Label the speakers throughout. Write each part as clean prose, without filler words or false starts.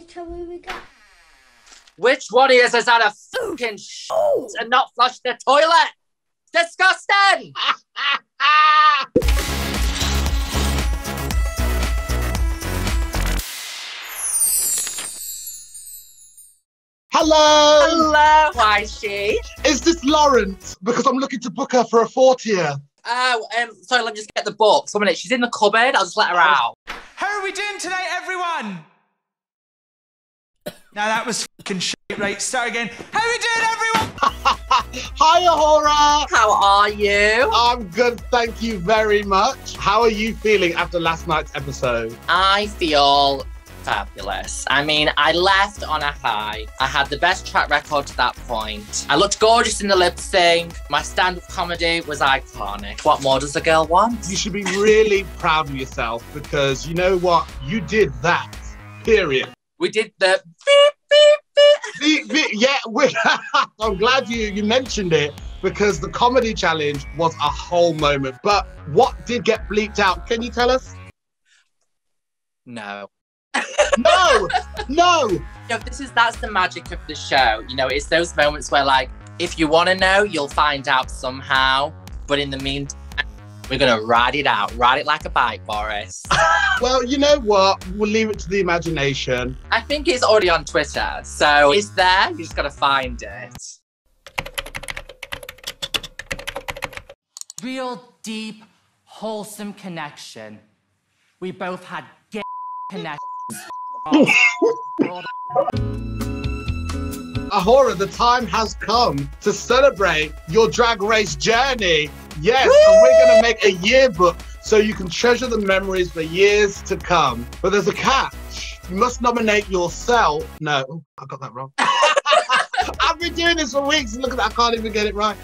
Speaker 1: Tell me we got.
Speaker 2: Which one of you has had a fucking shit and not flushed the toilet? Disgusting!
Speaker 3: Hello!
Speaker 2: Hello! Why is she?
Speaker 3: Is this Lawrence? Because I'm looking to book her for a 40th.
Speaker 2: Oh, sorry, let me just get the book. 1 minute, she's in the cupboard. I'll just let her out.
Speaker 4: How are we doing tonight, everyone? Now that was fucking shit. Right, start again. How are we doing, everyone?
Speaker 3: Hi, Awhora!
Speaker 2: How are you?
Speaker 3: I'm good, thank you very much. How are you feeling after last night's episode?
Speaker 2: I feel fabulous. I mean, I left on a high. I had the best track record to that point. I looked gorgeous in the lip sync. My stand-up comedy was iconic. What more does a girl want?
Speaker 3: You should be really proud of yourself because you know what? You did that, period.
Speaker 2: We did the beep, beep, beep.
Speaker 3: Yeah, I'm glad you mentioned it because the comedy challenge was a whole moment. But what did get bleeped out? Can you tell us?
Speaker 2: No.
Speaker 3: No!
Speaker 2: That's the magic of the show. You know, it's those moments where, like, if you want to know, you'll find out somehow. But in the meantime, we're going to ride it out. Ride it like a bike, Boris.
Speaker 3: Well, you know what? We'll leave it to the imagination.
Speaker 2: I think it's already on Twitter. So it's there. You just got to find it.
Speaker 5: Real, deep, wholesome connection. We both had gay connections.
Speaker 3: Awhora, the time has come to celebrate your Drag Race journey. Yes, and we're going to make a yearbook so you can treasure the memories for years to come. But there's a catch. You must nominate yourself. No, I got that wrong. I've been doing this for weeks and look at that, I can't even get it right.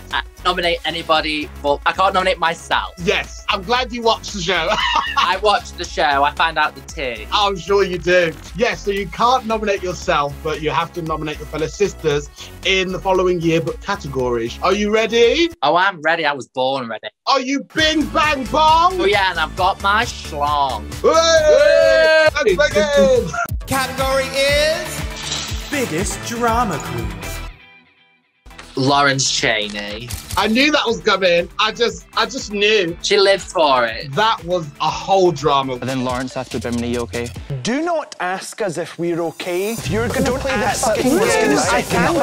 Speaker 2: Nominate anybody, but I can't nominate myself.
Speaker 3: Yes, I'm glad you watched the show.
Speaker 2: I watched the show, I found out the tea.
Speaker 3: I'm sure you do. Yes, so you can't nominate yourself, but you have to nominate your fellow sisters in the following yearbook categories. Are you ready?
Speaker 2: Oh, I'm ready. I was born ready.
Speaker 3: Are you bing, bang, bong?
Speaker 2: Oh, yeah, and I've got my schlong.
Speaker 3: Hey! Let's begin!
Speaker 4: Category is
Speaker 6: biggest drama queen.
Speaker 2: Lawrence Chaney.
Speaker 3: I knew that was coming. I just knew.
Speaker 2: She lived for it.
Speaker 3: That was a whole drama.
Speaker 7: And then Lawrence after Bimini, okay?
Speaker 6: Do not ask us if we're okay. If you're going to play that fucking
Speaker 4: game,
Speaker 6: I can't.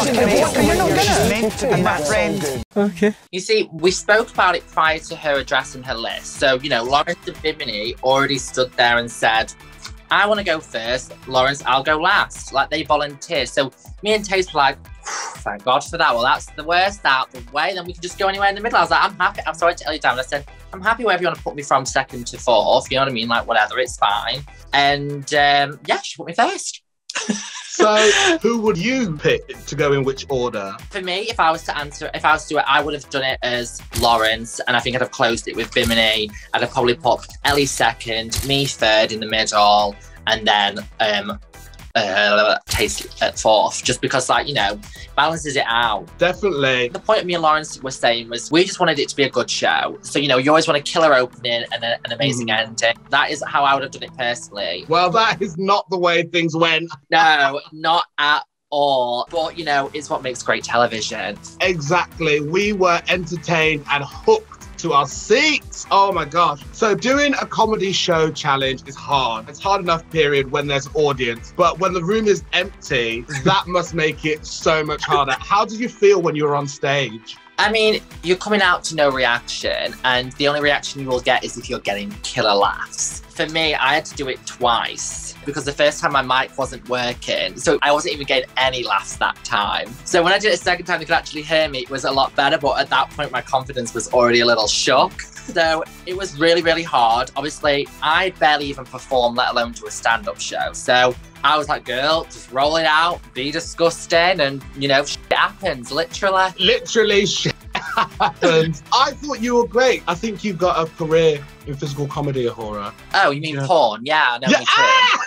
Speaker 6: You're not gonna.
Speaker 4: meant to be my friend.
Speaker 6: Okay.
Speaker 2: You see, we spoke about it prior to her addressing her list. So, you know, Lawrence and Bimini already stood there and said, I want to go first. Lawrence, I'll go last. Like, they volunteered. So me and Taste were like, thank God for that. Well, that's the worst out of the way. Then we can just go anywhere in the middle. I was like, I'm happy. I'm sorry to tell you, Dan. I said, I'm happy wherever you want to put me from second to fourth. You know what I mean? Like, whatever, it's fine. And yeah, she put me first.
Speaker 3: So who would you pick to go in which order?
Speaker 2: For me, if I was to do it, I would have done it as Lawrence, and I think I'd have closed it with Bimini. I'd have probably put Ellie second, me third in the middle, and then Taste at fourth, just because, like, you know, balances it out.
Speaker 3: Definitely.
Speaker 2: The point me and Lawrence were saying was we just wanted it to be a good show. So, you know, you always want a killer opening and an amazing ending. That is how I would have done it personally.
Speaker 3: Well, that is not the way things went.
Speaker 2: No, not at all. But, you know, it's what makes great television.
Speaker 3: Exactly. We were entertained and hooked to our seats. Oh my gosh. So doing a comedy show challenge is hard. It's hard enough, period, when there's audience. But when the room is empty, that must make it so much harder. How did you feel when you were on stage?
Speaker 2: I mean, you're coming out to no reaction, and the only reaction you will get is if you're getting killer laughs. For me, I had to do it twice because the first time my mic wasn't working, so I wasn't even getting any laughs that time. So when I did it a second time, they could actually hear me. It was a lot better, but at that point, my confidence was already a little shook. So it was really, really hard. Obviously, I barely even perform, let alone do a stand-up show. So I was like, girl, just roll it out, be disgusting, and, you know, shit happens, literally.
Speaker 3: Literally shit happens. I thought you were great. I think you've got a career in physical comedy, Awhora.
Speaker 2: Oh, you mean porn? Yeah, I know.
Speaker 3: Yeah.
Speaker 2: Me too.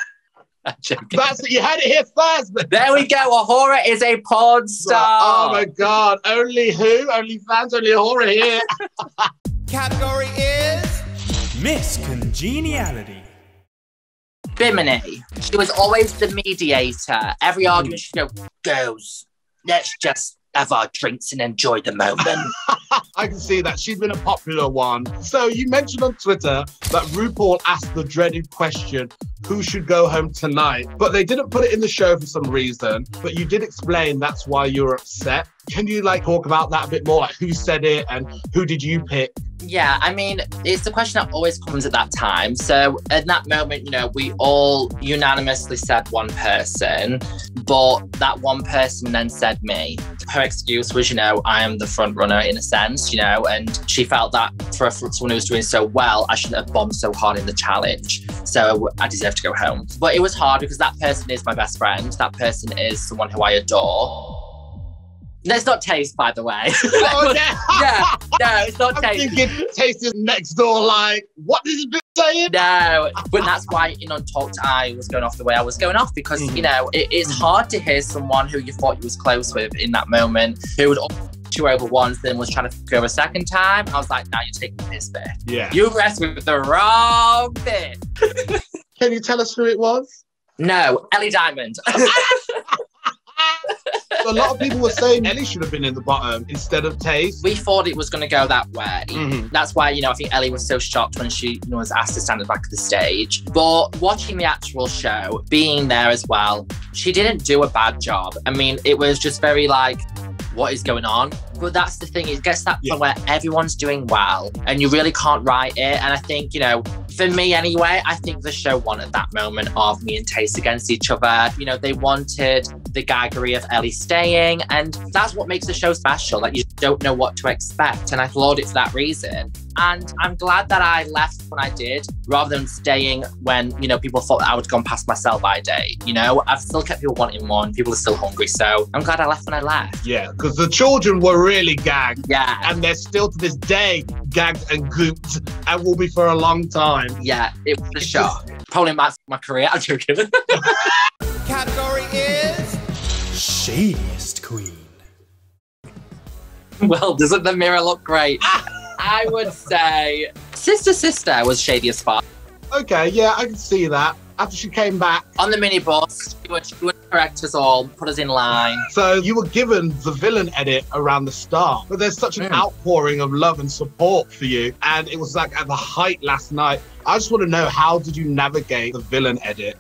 Speaker 2: I'm joking.
Speaker 3: That's it. You had it here first.
Speaker 2: There we go. Awhora is a porn star.
Speaker 3: Oh my God. Only who? Only fans, only Awhora here.
Speaker 4: Category is
Speaker 6: Miss Congeniality.
Speaker 2: Bimini. She was always the mediator. Every argument she'd go, girls, let's just have our drinks and enjoy the moment.
Speaker 3: I can see that. She's been a popular one. So you mentioned on Twitter that RuPaul asked the dreaded question, who should go home tonight? But they didn't put it in the show for some reason. But you did explain that's why you're upset. Can you talk about that a bit more? Like who said it and who did you pick?
Speaker 2: Yeah, I mean, it's the question that always comes at that time. So at that moment, we all unanimously said one person, but that one person then said me. Her excuse was, I am the front runner in a sense, and she felt that for someone who was doing so well, I shouldn't have bombed so hard in the challenge. So I deserve to go home. But it was hard because that person is my best friend. That person is someone who I adore. It's not Taste, by the way.
Speaker 3: Oh, yeah.
Speaker 2: No, it's not Taste.
Speaker 3: I'm thinking Taste is next door what is this bitch saying?
Speaker 2: No, but that's why in Untalked I was going off the way I was going off because, it is hard to hear someone who you thought you was close with in that moment who would you over once, then was trying to go a second time. I was like, now you're taking the piss, bitch.
Speaker 3: Yeah.
Speaker 2: You rest with the wrong bit.
Speaker 3: Can you tell us who it was?
Speaker 2: No, Ellie Diamond.
Speaker 3: A lot of people were saying Ellie should have been in the bottom instead of Taste.
Speaker 2: We thought it was going to go that way. That's why, I think Ellie was so shocked when she was asked to stand at the back of the stage. But watching the actual show, being there as well, she didn't do a bad job. I mean, it was just very what is going on? But that's the thing, it gets to that point where everyone's doing well and you really can't write it. And I think, for me anyway, I think the show won at that moment of me and Taste against each other. They wanted the gaggery of Ellie staying, and that's what makes the show special. You don't know what to expect, and I applaud it for that reason. And I'm glad that I left when I did, rather than staying when, people thought that I would gone past my sell-by date. I've still kept people wanting more and people are still hungry, so I'm glad I left when I left.
Speaker 3: Yeah, because the children were really gagged.
Speaker 2: Yeah.
Speaker 3: And they're still to this day gagged and gooped and will be for a long time.
Speaker 2: Yeah, it was a shock. Probably my career, I'm joking.
Speaker 4: Category is Shadiest Queen.
Speaker 2: Well, doesn't the mirror look great? I would say Sister was shadiest spot.
Speaker 3: Okay, yeah, I can see that. After she came back.
Speaker 2: On the minibus, she would correct us all, put us in line.
Speaker 3: So you were given the villain edit around the start, but there's such an outpouring of love and support for you. And it was at the height last night. I just want to know, how did you navigate the villain edit?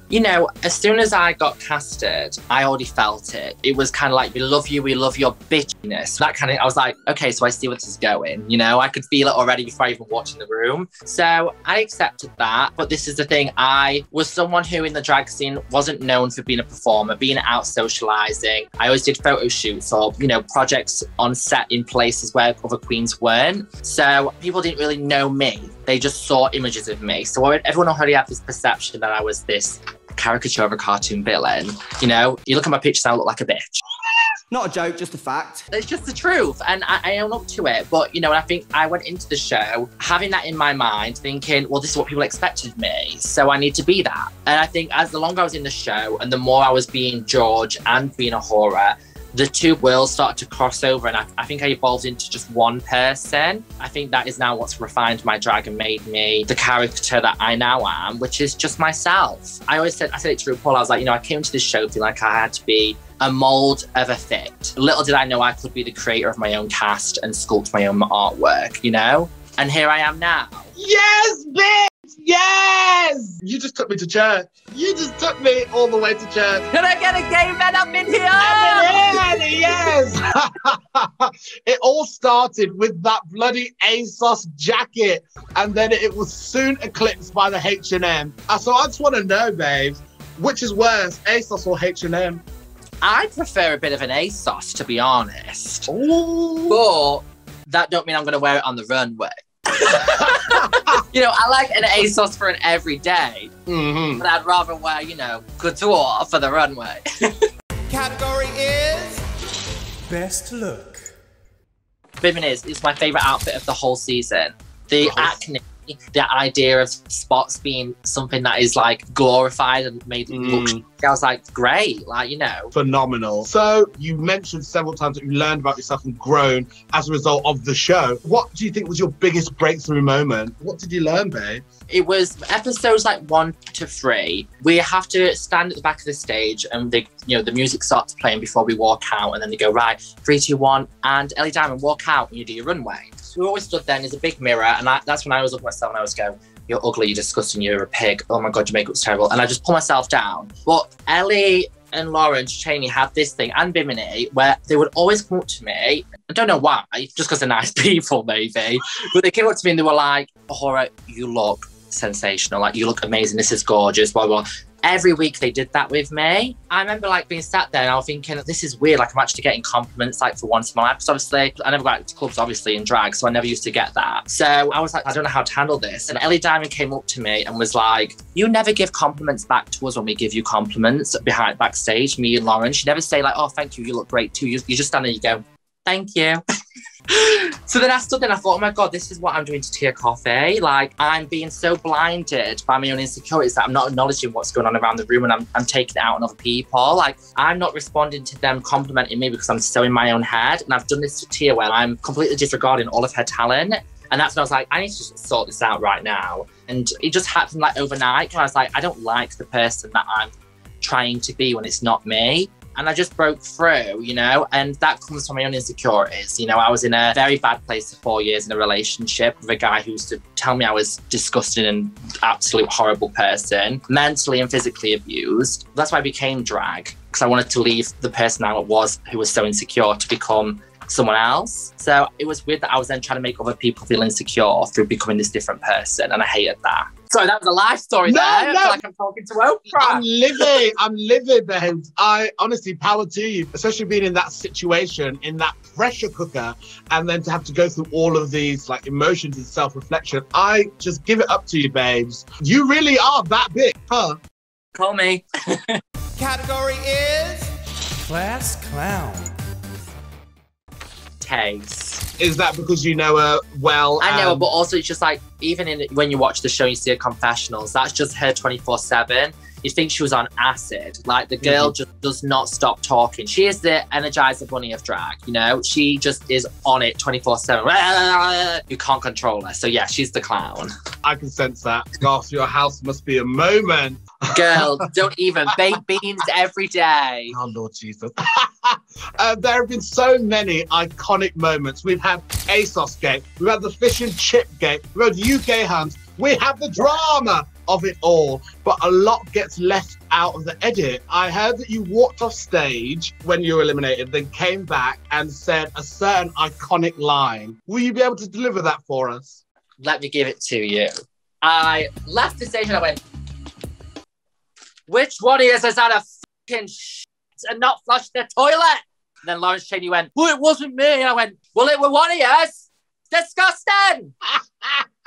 Speaker 2: As soon as I got casted, I already felt it. It was kind of we love you, we love your bitchiness. That kind of, I was like, okay, so I see where this is going. I could feel it already before I even walked in the room. So I accepted that. But this is the thing, I was someone who in the drag scene wasn't known for being a performer, being out socializing. I always did photo shoots or, projects on set in places where other queens weren't. So people didn't really know me. They just saw images of me. So everyone already had this perception that I was this caricature of a cartoon villain. You look at my pictures and I look like a bitch.
Speaker 1: Not a joke, just a fact.
Speaker 2: It's just the truth, and I own up to it. But, I think I went into the show having that in my mind, thinking, well, this is what people expected of me, so I need to be that. And I think as the longer I was in the show and the more I was being George and being Awhora, the two worlds started to cross over, and I think I evolved into just one person. I think that is now what's refined my drag and made me the character that I now am, which is just myself. I said it to RuPaul, I was like, I came to this show feeling like I had to be a mold of a fit. Little did I know I could be the creator of my own cast and sculpt my own artwork, And here I am now.
Speaker 3: Yes, bitch! Yes! You just took me to church. You just took me all the way to church.
Speaker 2: Can I get a gay man up in here?
Speaker 3: Yes! It all started with that bloody ASOS jacket, and then it was soon eclipsed by the H&M. So I just want to know, babes, which is worse, ASOS or H&M?
Speaker 2: I prefer a bit of an ASOS, to be honest.
Speaker 3: Ooh.
Speaker 2: But that don't mean I'm going to wear it on the runway. I like an ASOS for an everyday, but I'd rather wear, couture for the runway.
Speaker 4: Category is Best Look.
Speaker 2: Bimini is my favourite outfit of the whole season. The acne the idea of spots being something that is like glorified and made look, I was like, great, like, you know.
Speaker 3: Phenomenal. So you mentioned several times that you learned about yourself and grown as a result of the show. What do you think was your biggest breakthrough moment? What did you learn, babe?
Speaker 2: It was episodes like 1 to 3. We have to stand at the back of the stage and they, you know, the music starts playing before we walk out, and then they go, right, 3, 2, 1, and Ellie Diamond, walk out and you do your runway. So we always stood there and there's a big mirror, and that's when I always look at myself and I always go, you're ugly, you're disgusting, you're a pig. Oh my God, your makeup's terrible. And I just pull myself down. But Ellie and Lauren Cheney had this thing, and Bimini, where they would always come up to me. I don't know why, just because they're nice people, maybe. But they came up to me and they were like, Awhora, you look sensational. Like, you look amazing. This is gorgeous, blah, blah. Every week they did that with me. I remember like being sat there and I was thinking, this is weird. Like, I'm actually getting compliments like for once in my life. Because obviously, I never got to clubs, obviously, in drag. So I never used to get that. So I was like, I don't know how to handle this. And Ellie Diamond came up to me and was like, you never give compliments back to us when we give you compliments backstage, me and Lauren. She never say like, oh, thank you, you look great too. You just stand there and you go, thank you. So then I stood there and I thought, oh my God, this is what I'm doing to Tia Coffee. Like, I'm being so blinded by my own insecurities that I'm not acknowledging what's going on around the room, and I'm taking it out on other people. Like, I'm not responding to them complimenting me because I'm so in my own head. And I've done this to Tia where I'm completely disregarding all of her talent. And that's when I was like, I need to sort this out right now. And it just happened like overnight. And I was like, I don't like the person that I'm trying to be when it's not me. And I just broke through, you know, and that comes from my own insecurities. You know, I was in a very bad place for 4 years in a relationship with a guy who used to tell me I was disgusting and absolute horrible person, mentally and physically abused. That's why I became drag, because I wanted to leave the person I was who was so insecure to become someone else. So it was weird that I was then trying to make other people feel insecure through becoming this different person, and I hated that. Sorry, that was a life story there. I feel like I'm talking to Oprah.
Speaker 3: I'm livid, babes. I honestly, power to you, especially being in that situation, in that pressure cooker, and then to have to go through all of these like emotions and self-reflection. I just give it up to you, babes. You really are that big, huh?
Speaker 2: Call me.
Speaker 4: Category is Class Clown.
Speaker 2: Taste.
Speaker 3: Is that because you know her well?
Speaker 2: I know her, but also it's just like, even when you watch the show, you see her confessionals, that's just her 24/7. You think she was on acid. Like, the girl just does not stop talking. She is the Energizer Bunny of drag, you know? She just is on it 24/7. You can't control her. So yeah, she's the clown.
Speaker 3: I can sense that. Gosh, your house must be a moment.
Speaker 2: Girl, don't even. Baked beans every day.
Speaker 3: Oh, Lord Jesus. There have been so many iconic moments. We've had ASOS Gate, we've had the Fish and Chip Gate, we've had UK Hunt, we have the drama of it all, but a lot gets left out of the edit. I heard that you walked off stage when you were eliminated, then came back and said a certain iconic line. Will you be able to deliver that for us?
Speaker 2: Let me give it to you. I left the stage and I went, which one of you has had a fucking shit and not flushed the toilet? And then Lawrence Cheney went, well, it wasn't me. And I went, well, it was one of yours. Disgusting.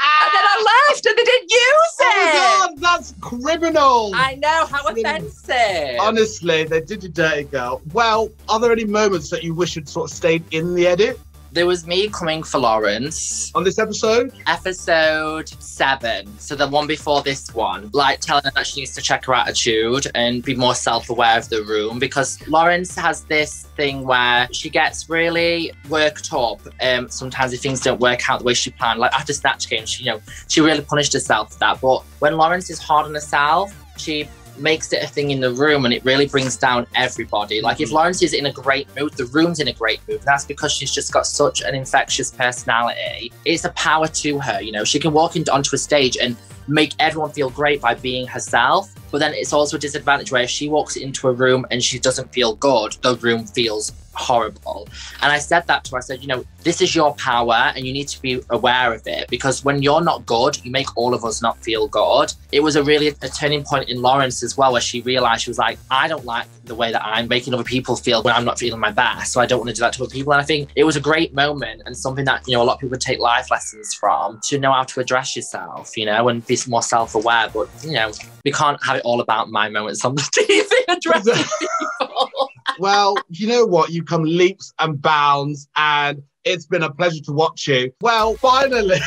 Speaker 2: And then I left and they didn't use it.
Speaker 3: Oh my God, that's criminal.
Speaker 2: I know, how offensive.
Speaker 3: Honestly, they did you dirty, girl. Well, are there any moments that you wish had sort of stayed in the edit?
Speaker 2: There was me coming for Lawrence.
Speaker 3: On this episode?
Speaker 2: Episode 7. So the one before this one. Like, telling her that she needs to check her attitude and be more self-aware of the room. Because Lawrence has this thing where she gets really worked up. Sometimes if things don't work out the way she planned. Like, after Snatch Game, she really punished herself for that. But when Lawrence is hard on herself, she makes it a thing in the room, and it really brings down everybody. Like, if Lawrence is in a great mood, the room's in a great mood. That's because she's just got such an infectious personality. It's a power to her, you know. She can walk onto a stage and make everyone feel great by being herself. But then it's also a disadvantage where if she walks into a room and she doesn't feel good, the room feels horrible. And I said that to her. I said, you know, this is your power and you need to be aware of it, because when you're not good, you make all of us not feel good. It was a turning point in Lawrence as well, where she realized, she was like, I don't like the way that I'm making other people feel when I'm not feeling my best. So I don't want to do that to other people. And I think it was a great moment and something that, you know, a lot of people take life lessons from, to know how to address yourself, you know, and be more self-aware. But, you know, we can't have it all about my moments on the TV addressing people.
Speaker 3: Well, you know what? You come leaps and bounds, and It's been a pleasure to watch you. Well, finally,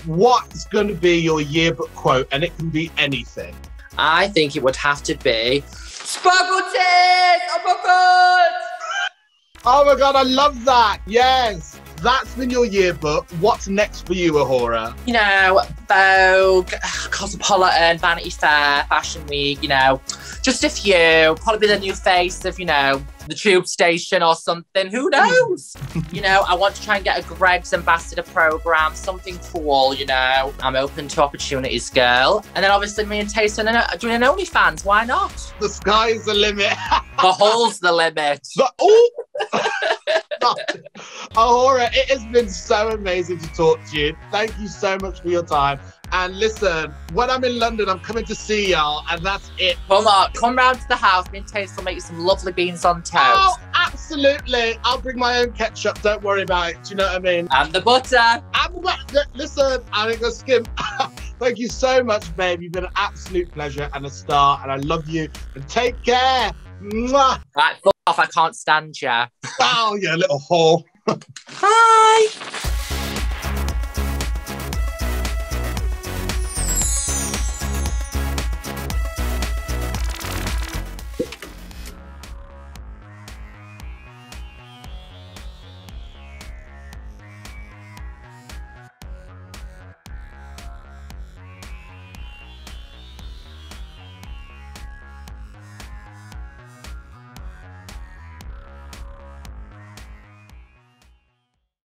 Speaker 3: what's going to be your yearbook quote? And it can be anything.
Speaker 2: I think it would have to be Sparkle Tears! Oh my God!
Speaker 3: Oh my God, I love that. Yes. That's been your yearbook. What's next for you, Awhora?
Speaker 2: You know, Vogue, Cosmopolitan, Vanity Fair, Fashion Week, you know, just a few. Probably be the new face of, you know, the tube station or something. Who knows? You know, I want to try and get a Greg's ambassador program, something cool, you know. I'm open to opportunities, girl. And then obviously me and Tayson are doing an OnlyFans. Why not?
Speaker 3: The sky is the limit.
Speaker 2: The hole's the limit.
Speaker 3: Awhora, it has been so amazing to talk to you. Thank you so much for your time. And listen, when I'm in London, I'm coming to see y'all, and that's it.
Speaker 2: Come on, come round to the house. Me and Taste will make you some lovely beans on toast.
Speaker 3: Oh, absolutely. I'll bring my own ketchup. Don't worry about it. Do you know what I mean?
Speaker 2: And the butter.
Speaker 3: Listen, I'm going to skim. Thank you so much, babe. You've been an absolute pleasure and a star, and I love you. And take care. Mwah.
Speaker 2: Right, fuck off. I can't stand you.
Speaker 3: Oh, you little whore.
Speaker 2: Bye.